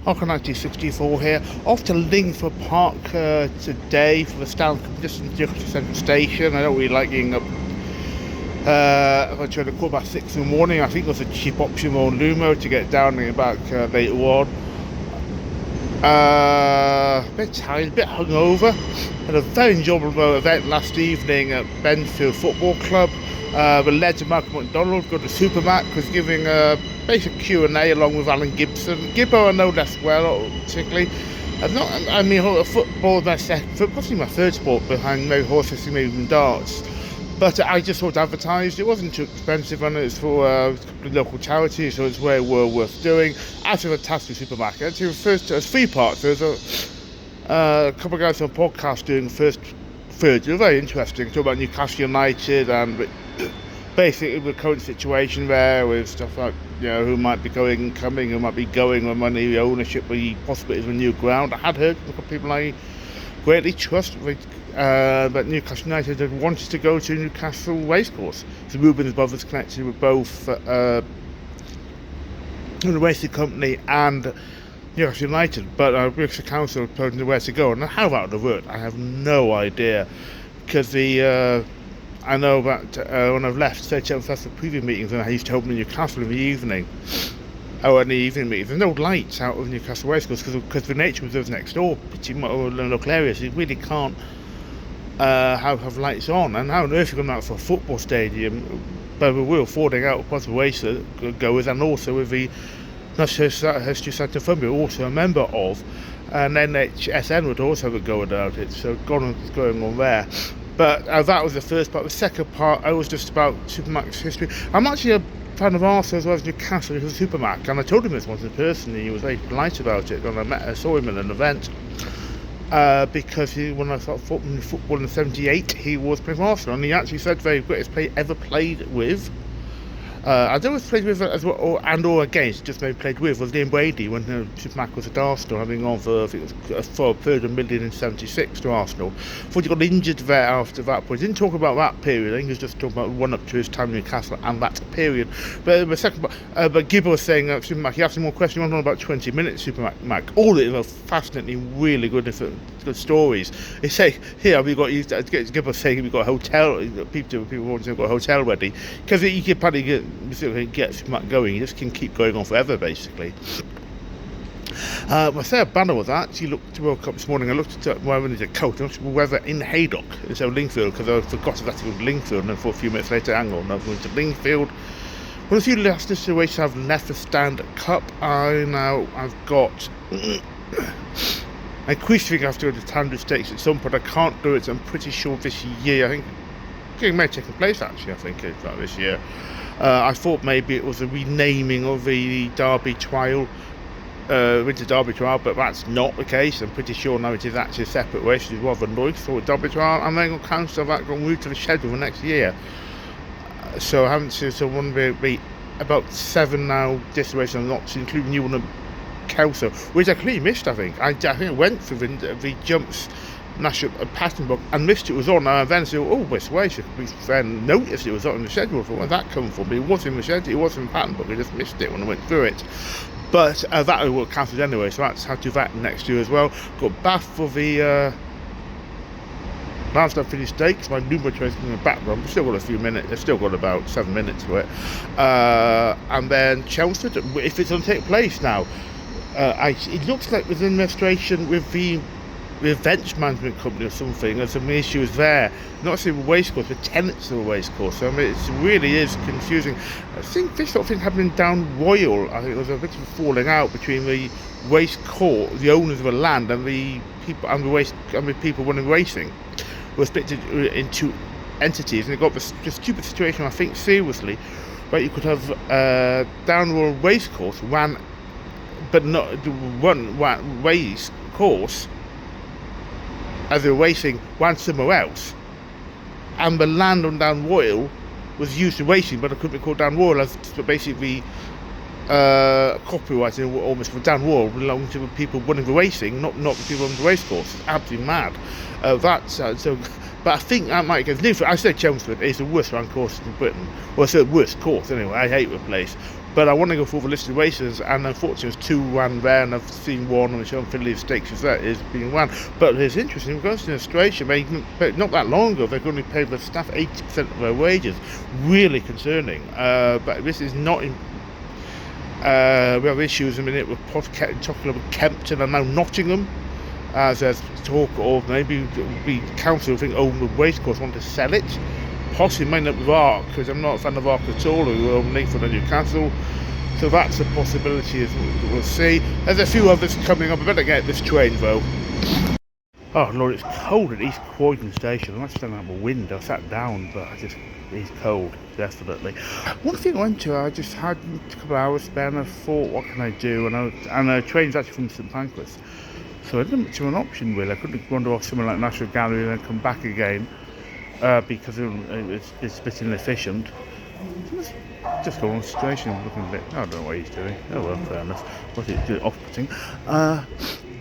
Arcanite 64 here, off to Lingfield Park today for the stand competition just to Central Station. I don't really like getting up if I try to call about 6 in the morning. I think there's a cheap option on Lumo to get down and back later on. A bit tired, a bit hungover. Had a very enjoyable event last evening at Lingfield Football Club. The led to Malcolm McDonald, got to Super Mac, was giving a basic Q&A along with Alan Gibson. Gibbo I know less well, particularly. Football is possibly my third sport behind maybe horse racing, maybe even darts. But I just thought advertised. It wasn't too expensive, and it's for a couple of local charities, so it's very well worth doing. As a fantastic supermarket. Actually, there's 3 parts. There's a couple of guys on a podcast doing the first third. They're very interesting. Talk about Newcastle United and basically the current situation there with stuff like, who might be going and coming, who might be going, with money, ownership, the possibilities of a new ground. I had heard from a couple of people I greatly trust that Newcastle United had wanted to go to Newcastle Racecourse. So Reuben's brothers connected with both the racing company and Newcastle United, but Brixton Council told me where to go, and how that would have worked, I have no idea, because I know that when I've left state festival preview meetings, and I used to open in Newcastle in the evening, in the evening meetings, there's no lights out of Newcastle Racecourse because the nature reserve's next door, pretty much in the local areas. You really can't have lights on, and how on earth you're going out for a football stadium? But we were affording out across the race goers, and also with the National History Centre Fund, we're also a member of, and NHSN would also have a go about it, so what's going on there. But that was the first part. The second part, I was just about Supermac's history. I'm actually a fan of Arthur as well as Newcastle. He was a Supermac, and I told him this once in person. He was very polite about it when I saw him at an event. Because when I started football in '78, he was playing for Arsenal, and he actually said very greatest player ever played with. I don't know if he played with as well, or against, just maybe played with, was Liam Brady when Supermac was at Arsenal, having on for, I think it was for a third of a million in '76 to Arsenal. Thought he got injured there after that point. Didn't talk about that period. I think he was just talking about one up to his time in Newcastle and that period. But the second part, but Gibbo was saying Supermac, he asked him more questions. He went on about 20 minutes. Supermac, all of it were fascinating, really good stories. They say here we got Gibbo saying we got a hotel. People want to have got a hotel ready, because you could probably get Supermac going. You just can keep going on forever, basically. My third banner was that. Actually woke up this morning. I looked at where I needed a coat. I looked at the weather in Haydock instead of Lingfield, because I forgot that to go to Lingfield, and then for a few minutes later, hang on, I'm going to Lingfield. Well, a few last situations I've left the stand Cup. I've got I quickly have to go to Tandu Stakes at some point. I can't do it. I'm pretty sure this year. I think it may have taken place actually. I think it's like this year. I thought maybe it was a renaming of the Derby Trial, Winter Derby Trial, but that's not the case. I'm pretty sure now it is actually a separate race, which is rather annoying. So Derby Trial, and then going to cancel that, going to move to the schedule for next year. So I haven't seen, so one will be about 7 now, this race, and not including new one at Kelso, which I clearly missed, I think. I think I went through the jumps national pattern book and missed it was on, and then said, oh, this way, then noticed it was on the schedule. For where'd that come from? It was in the schedule, it was in the pattern book, I just missed it when I went through it. But that will cancelled anyway, so that's how to do that next year as well. Got Bath for the Lansdowne Finished Stakes, my number trace in the background. We've still got a few minutes, they've still got about 7 minutes to it. And then Chelmsford, if it's going to take place now, it looks like there's an administration with the events management company or something. There's some issues there, not necessarily the racecourse, but tenants of the racecourse. So I mean, it really is confusing. I think this sort of thing happened down Royal. I think there was a bit of a falling out between the racecourse, the owners of the land, and the people running racing. Were split into entities, and it got this stupid situation, I think, seriously, where you could have down Royal Racecourse ran, but not one race course as they were racing ran somewhere else, and the land on Down Royal was used for racing, but it couldn't be called Down Royal, as basically copyright almost for Down Royal belonged to the people running the racing, not the people running the racecourse. It's absolutely mad. But I think that might get Lingfield. I said Chelmsford is the worst run course in Britain, or it's the worst course anyway. I hate the place. But I want to go for all the listed races, and unfortunately there's 2 ran there, and I've seen one on the Sean Finley Stakes as that is being run. But it's interesting, because in Australia, not that long ago, they're going to pay the staff 80% of their wages. Really concerning. But this is not in. We have issues in a minute with talking about Kempton and now Nottingham. As there's talk of maybe the council think own the racecourse, want to sell it. Possibly might up with Arc, because I'm not a fan of Arc at all, who own Lingfield and Newcastle. So that's a possibility, as we'll see. There's a few others coming up. I better get this train though. Oh Lord, it's cold at East Croydon Station. I'm actually standing out the window. I sat down, but it's cold, definitely. One thing I went to, I just had a couple of hours spare, and I thought, what can I do? And the train's actually from St Pancras, so I didn't much of an option really. I couldn't wander off somewhere like National Gallery and then come back again, because it's a bit inefficient. Just go on the station, looking a bit. I don't know what he's doing. Oh well, fair enough. What's it off-putting?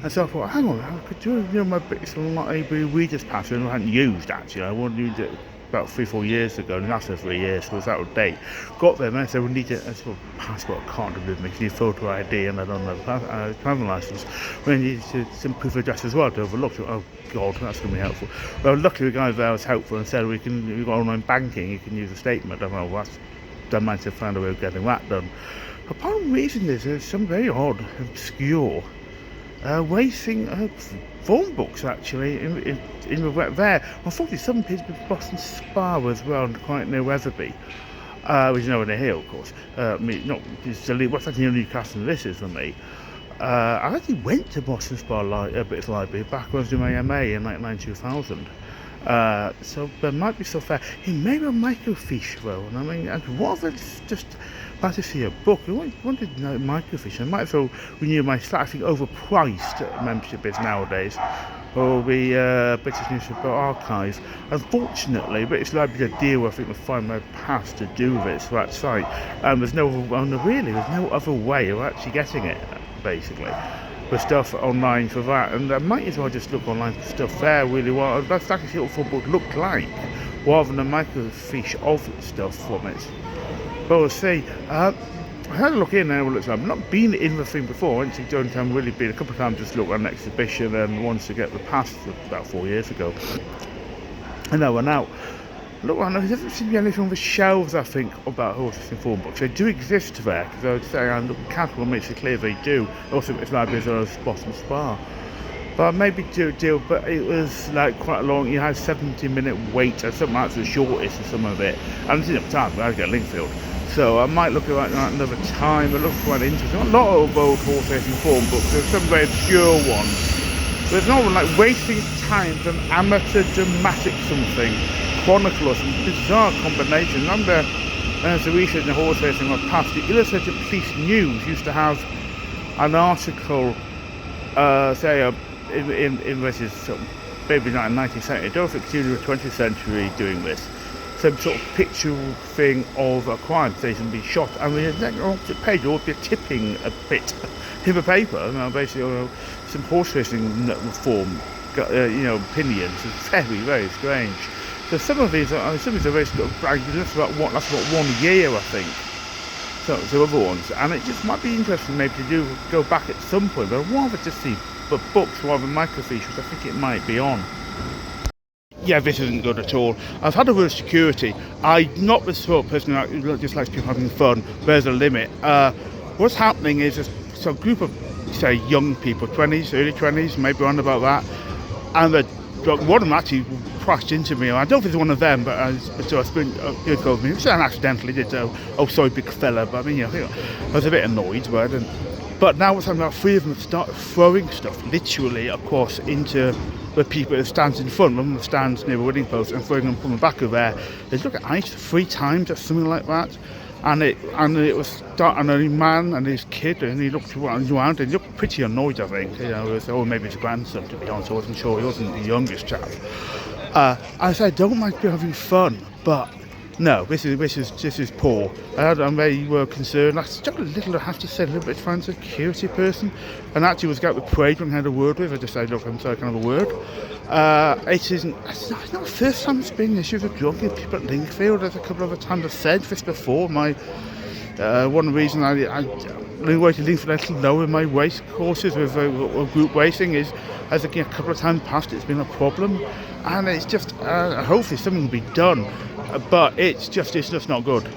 And so I thought, hang on, I could do my bits on like a reader's pass, and I hadn't used actually. I wanted to use it about 3-4 years ago, and it lasted 3 years, so it was out of date. Got there, and I said, we need a sort of passport. I can't do with me. You need photo ID, and I don't know driving license. We need some proof of address as well to overlook. Oh God, that's going to be helpful. Well, luckily the guy there was helpful and said, we've got online banking. You can use a statement. I thought, well, I might have found a way of getting that done. Apart from reason is there's some very odd, obscure racing phone books actually in the wet there. Unfortunately, some people in Boston Spa as well, and quite near Wetherby, which is nowhere near here, of course. Not just what's actually near Newcastle. This is for me. I actually went to Boston Spa British Library back when I was doing my MA in like 2000. So there might be stuff there. He may be a microfiche though, and I mean, what if it's just about to see a book? I wanted to know microfiche. I might as well renew my slightly overpriced membership is nowadays, or the British Newspaper Archive. Unfortunately, British Library did a deal, I think, with Find My Pass to do this for that site, and there's no other way of actually getting it, basically. For stuff online for that, and I might as well just look online for stuff there really well. That's actually what football looked like, rather than a microfiche of stuff from it. But we'll see. I had a look in there. I've not been in the thing before. I went to Jonestown, really been a couple of times, just looked at an exhibition, and once to get the pass about 4 years ago. And I went out. Look, there doesn't seem to be anything on the shelves, I think, about horses in form books. They do exist there, because I would say, and look, Cattle makes it clear they do. Also, it's libraries are a Boston Spa. But maybe do a deal, but it was like quite a long, you had a 70-minute wait, and something like the shortest of some of it. And I didn't have time, but I had to get Lingfield. So I might look at that another time. It looks quite interesting. A lot of old horse racing form books. There's some very obscure ones. There's no one like Racing Times and Amateur Dramatic something. Chronicle or some bizarre combination. Under the research in horse racing of past, the Illustrated Police News used to have an article, in this is maybe not in 19th century, I don't think it's usually the 20th century doing this. Some sort of picture thing of a crime station being shot, and the opposite page would be tipping a bit in the paper. Basically, some horse racing reform, opinions. It's very, very strange. So some of these are very sort of that's about 1 year, I think. So other ones, and it just might be interesting maybe to go back at some point. But I'd rather just see the books rather than microfiche, which I think it might be on. Yeah, this isn't good at all. I've had a word of security. I'm not the sort of person who just likes people having fun. There's a limit. What's happening is a group of, say, young people, 20s, early 20s, maybe around about that, and one of them actually crashed into me. I don't think it's one of them, but I told me, so I accidentally did. Sorry, big fella. But I mean, I was a bit annoyed, but I didn't. But now what's happening, about 3 of them have started throwing stuff literally across into the people that stands in front. One of them stands near the winning post and throwing them from the back of there. They look at ice 3 times or something like that. And it was a man and his kid, and he looked around and he looked pretty annoyed, I think. Maybe his grandson, to be honest. I wasn't sure. He wasn't the youngest chap. I said, I don't like having fun, but no, this is poor. I'm very concerned. I struck a little, I have to say, a little bit fan security person, and actually was out with Prague and had a word with. I just said, look, I'm sorry, can I have a word? It's not the first time it's been issues of drunken people at Lingfield. There's a couple of times I've said this before. My One reason I waited Lingfield a little low in my race courses with group racing is, as a couple of times past, it's been a problem, and it's just hopefully something will be done, but it's just not good.